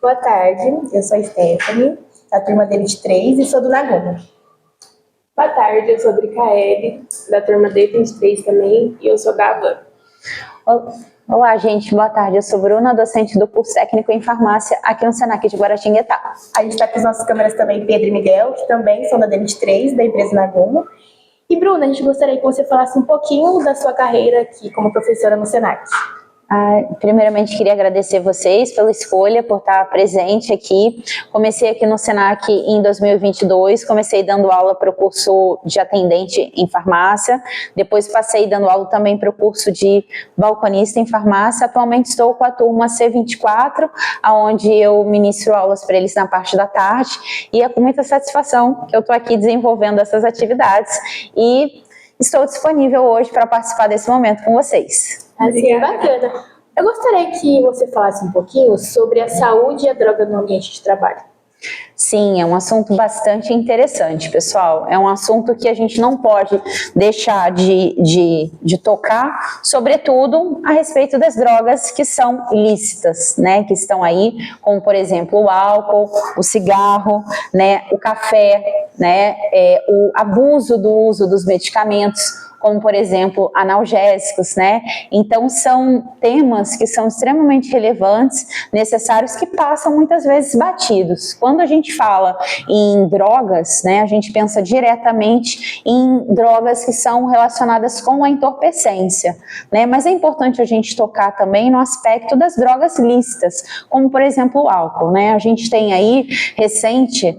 Boa tarde, eu sou a Stephanie, da turma D23 e sou do Nagumo. Boa tarde, eu sou a Dricaele, da turma D23 também, e eu sou da Avan. Olá, gente, boa tarde. Eu sou Bruna, docente do curso técnico em farmácia aqui no Senac de Guaratinguetá. A gente está com as nossas câmeras também, Pedro e Miguel, que também são da D23, da empresa Nagumo. E Bruna, a gente gostaria que você falasse um pouquinho da sua carreira aqui como professora no Senac. Primeiramente, queria agradecer vocês pela escolha, por estar presente aqui. Comecei aqui no Senac em 2022, comecei dando aula para o curso de atendente em farmácia, depois passei dando aula também para o curso de balconista em farmácia. Atualmente estou com a turma C24, onde eu ministro aulas para eles na parte da tarde, e é com muita satisfação que eu estou aqui desenvolvendo essas atividades e estou disponível hoje para participar desse momento com vocês. Assim, bacana. Eu gostaria que você falasse um pouquinho sobre a saúde e a droga no ambiente de trabalho. Sim, é um assunto bastante interessante, pessoal. É um assunto que a gente não pode deixar de tocar, sobretudo a respeito das drogas que são ilícitas, né? Que estão aí, como por exemplo o álcool, o cigarro, né? O café, né? O abuso do uso dos medicamentos, como por exemplo analgésicos, né? Então são temas que são extremamente relevantes, necessários, que passam muitas vezes batidos. Quando a gente fala em drogas, né, a gente pensa diretamente em drogas que são relacionadas com a entorpecência, né? Mas é importante a gente tocar também no aspecto das drogas lícitas, como por exemplo o álcool, né? A gente tem aí recente,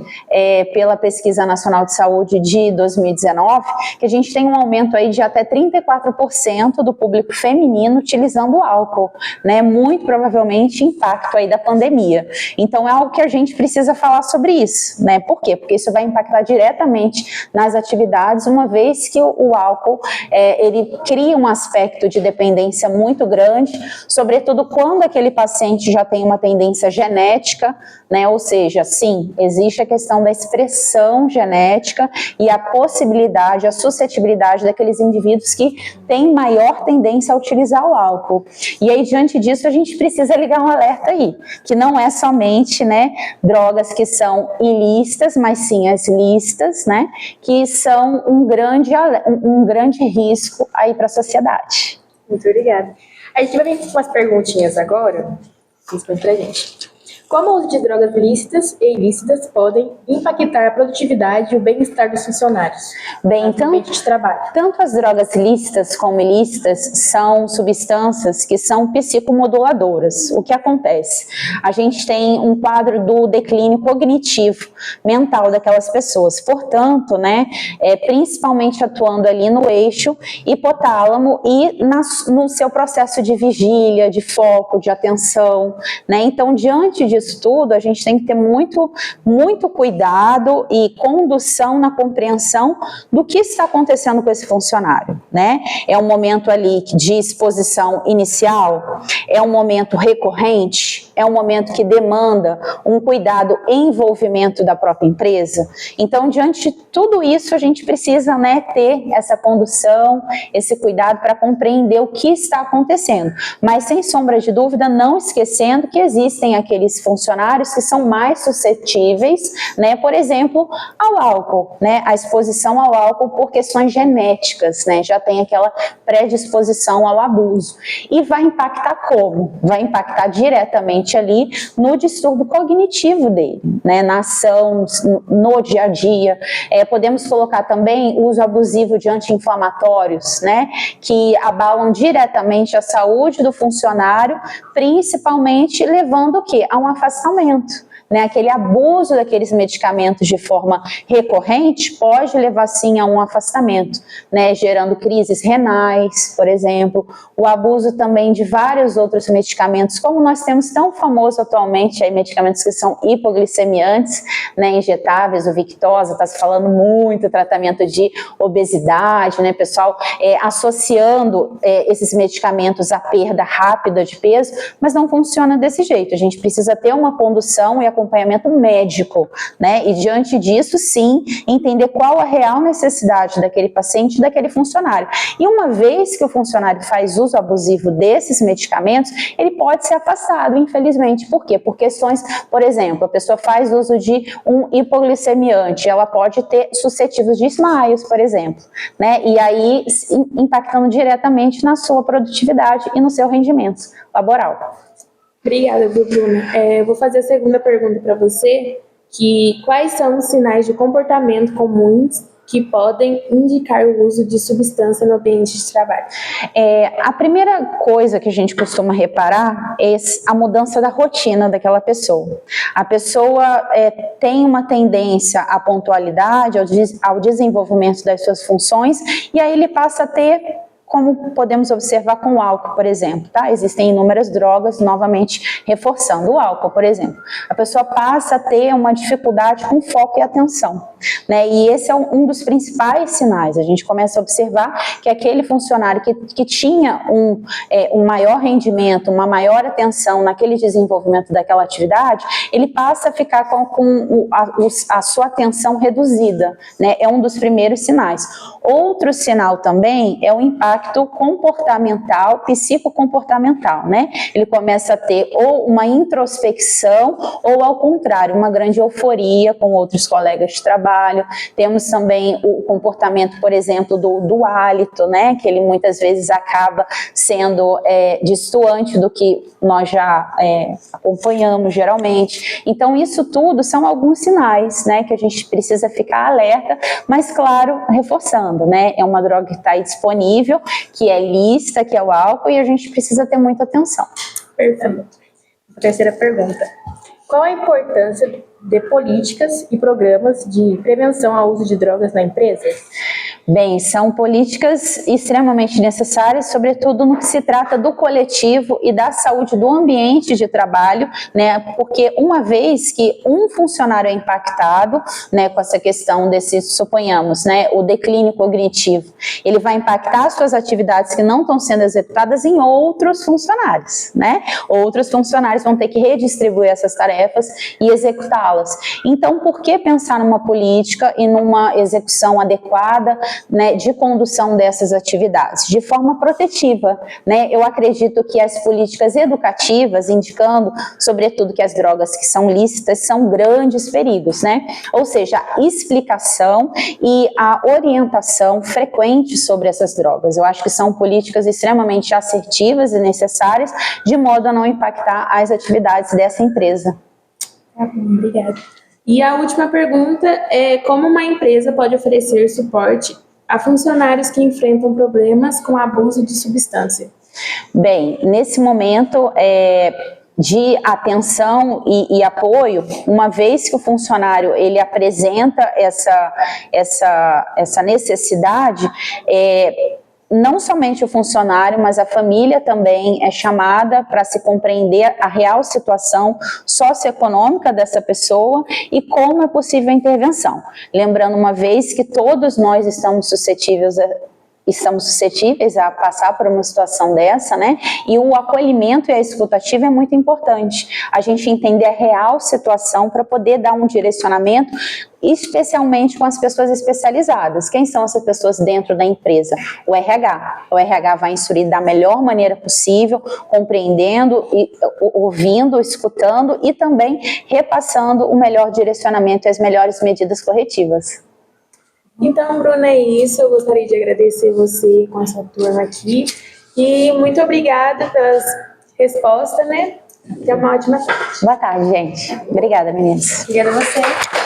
pela Pesquisa Nacional de Saúde de 2019, que a gente tem um aumento aí de até 34% do público feminino utilizando álcool, né? Muito provavelmente impacto aí da pandemia. Então é algo que a gente precisa falar sobre isso, né? Por quê? Porque isso vai impactar diretamente nas atividades, uma vez que o álcool, ele cria um aspecto de dependência muito grande, sobretudo quando aquele paciente já tem uma tendência genética, né? Ou seja, sim, existe a questão da expressão genética e a possibilidade, a suscetibilidade daqueles indivíduos que têm maior tendência a utilizar o álcool. E aí, diante disso, a gente precisa ligar um alerta aí, que não é somente, né, drogas que são ilícitas, mas sim as lícitas, né, que são um grande risco aí para a sociedade. Muito obrigada. A gente vai vir com umas perguntinhas agora. Responde pra gente. Como o uso de drogas lícitas e ilícitas podem impactar a produtividade e o bem-estar dos funcionários? Bem, então, de trabalho. Tanto as drogas lícitas como ilícitas são substâncias que são psicomoduladoras. O que acontece? A gente tem um quadro do declínio cognitivo mental daquelas pessoas. Portanto, né, principalmente atuando ali no eixo hipotálamo e no seu processo de vigília, de foco, de atenção, né? Então, diante disso tudo, a gente tem que ter muito cuidado e condução na compreensão do que está acontecendo com esse funcionário, né? É um momento ali de exposição inicial, é um momento recorrente, é um momento que demanda um cuidado e envolvimento da própria empresa. Então, diante de tudo isso, a gente precisa, né, ter essa condução, esse cuidado para compreender o que está acontecendo. Mas, sem sombra de dúvida, não esquecendo que existem aqueles funcionários que são mais suscetíveis, né, por exemplo, ao álcool, né, a exposição ao álcool por questões genéticas, né, já tem aquela predisposição ao abuso. E vai impactar como? Vai impactar diretamente ali no distúrbio cognitivo dele, né, na ação, no dia a dia. Podemos colocar também o uso abusivo de anti-inflamatórios, né, que abalam diretamente a saúde do funcionário, principalmente levando o quê? A um afastamento. Né, aquele abuso daqueles medicamentos de forma recorrente pode levar sim a um afastamento, né, gerando crises renais, por exemplo, o abuso também de vários outros medicamentos, como nós temos tão famoso atualmente, aí, medicamentos que são hipoglicemiantes, né, injetáveis, o Victoza, está se falando muito, tratamento de obesidade, né, pessoal associando esses medicamentos à perda rápida de peso, mas não funciona desse jeito, a gente precisa ter uma condução e a acompanhamento médico, né? E diante disso, sim, entender qual a real necessidade daquele paciente, daquele funcionário. E uma vez que o funcionário faz uso abusivo desses medicamentos, ele pode ser afastado, infelizmente. Por quê? Por questões, por exemplo, a pessoa faz uso de um hipoglicemiante, ela pode ter suscetíveis de desmaios, por exemplo, né? E aí impactando diretamente na sua produtividade e no seu rendimento laboral. Obrigada, Bruna. Vou fazer a segunda pergunta para você, que quais são os sinais de comportamento comuns que podem indicar o uso de substância no ambiente de trabalho? A primeira coisa que a gente costuma reparar é a mudança da rotina daquela pessoa. A pessoa tem uma tendência à pontualidade, ao desenvolvimento das suas funções, e aí ele passa a ter, como podemos observar com o álcool, por exemplo, tá? Existem inúmeras drogas, novamente reforçando o álcool, por exemplo. A pessoa passa a ter uma dificuldade com foco e atenção, né? E esse é um dos principais sinais. A gente começa a observar que aquele funcionário que tinha um maior rendimento, uma maior atenção naquele desenvolvimento daquela atividade, ele passa a ficar com a sua atenção reduzida, né? É um dos primeiros sinais. Outro sinal também é o impacto comportamental, psicocomportamental, né? Ele começa a ter ou uma introspecção ou, ao contrário, uma grande euforia com outros colegas de trabalho. Temos também o comportamento, por exemplo, do hálito, né? Que ele muitas vezes acaba sendo destoante do que nós já acompanhamos geralmente. Então, isso tudo são alguns sinais, né? Que a gente precisa ficar alerta, mas, claro, reforçando, né? É uma droga que está aí disponível, que é lícita, que é o álcool, e a gente precisa ter muita atenção. Perfeito. A terceira pergunta. Qual a importância de políticas e programas de prevenção ao uso de drogas na empresa? Bem, são políticas extremamente necessárias, sobretudo no que se trata do coletivo e da saúde do ambiente de trabalho, né? Porque uma vez que um funcionário é impactado, né, com essa questão desse, suponhamos, né, o declínio cognitivo, ele vai impactar as suas atividades que não estão sendo executadas em outros funcionários, né? Outros funcionários vão ter que redistribuir essas tarefas e executá-las. Então, por que pensar numa política e numa execução adequada, né, de condução dessas atividades? De forma protetiva, né? Eu acredito que as políticas educativas, indicando, sobretudo, que as drogas que são lícitas são grandes perigos, né? Ou seja, a explicação e a orientação frequente sobre essas drogas. Eu acho que são políticas extremamente assertivas e necessárias, de modo a não impactar as atividades dessa empresa. Tá bom, obrigada. E a última pergunta é: como uma empresa pode oferecer suporte a funcionários que enfrentam problemas com abuso de substância? Bem, nesse momento de atenção e apoio, uma vez que o funcionário ele apresenta essa necessidade, não somente o funcionário, mas a família também é chamada para se compreender a real situação socioeconômica dessa pessoa e como é possível a intervenção. Lembrando uma vez que todos nós estamos suscetíveis a passar por uma situação dessa, né? E o acolhimento e a escutativa é muito importante. A gente entender a real situação para poder dar um direcionamento, especialmente com as pessoas especializadas. Quem são essas pessoas dentro da empresa? O RH. O RH vai instruir da melhor maneira possível, compreendendo, ouvindo, escutando e também repassando o melhor direcionamento e as melhores medidas corretivas. Então, Bruna, é isso. Eu gostaria de agradecer você com a sua turma aqui. E muito obrigada pelas respostas, né? Tenha uma ótima tarde. Boa tarde, gente. Obrigada, meninas. Obrigada a você.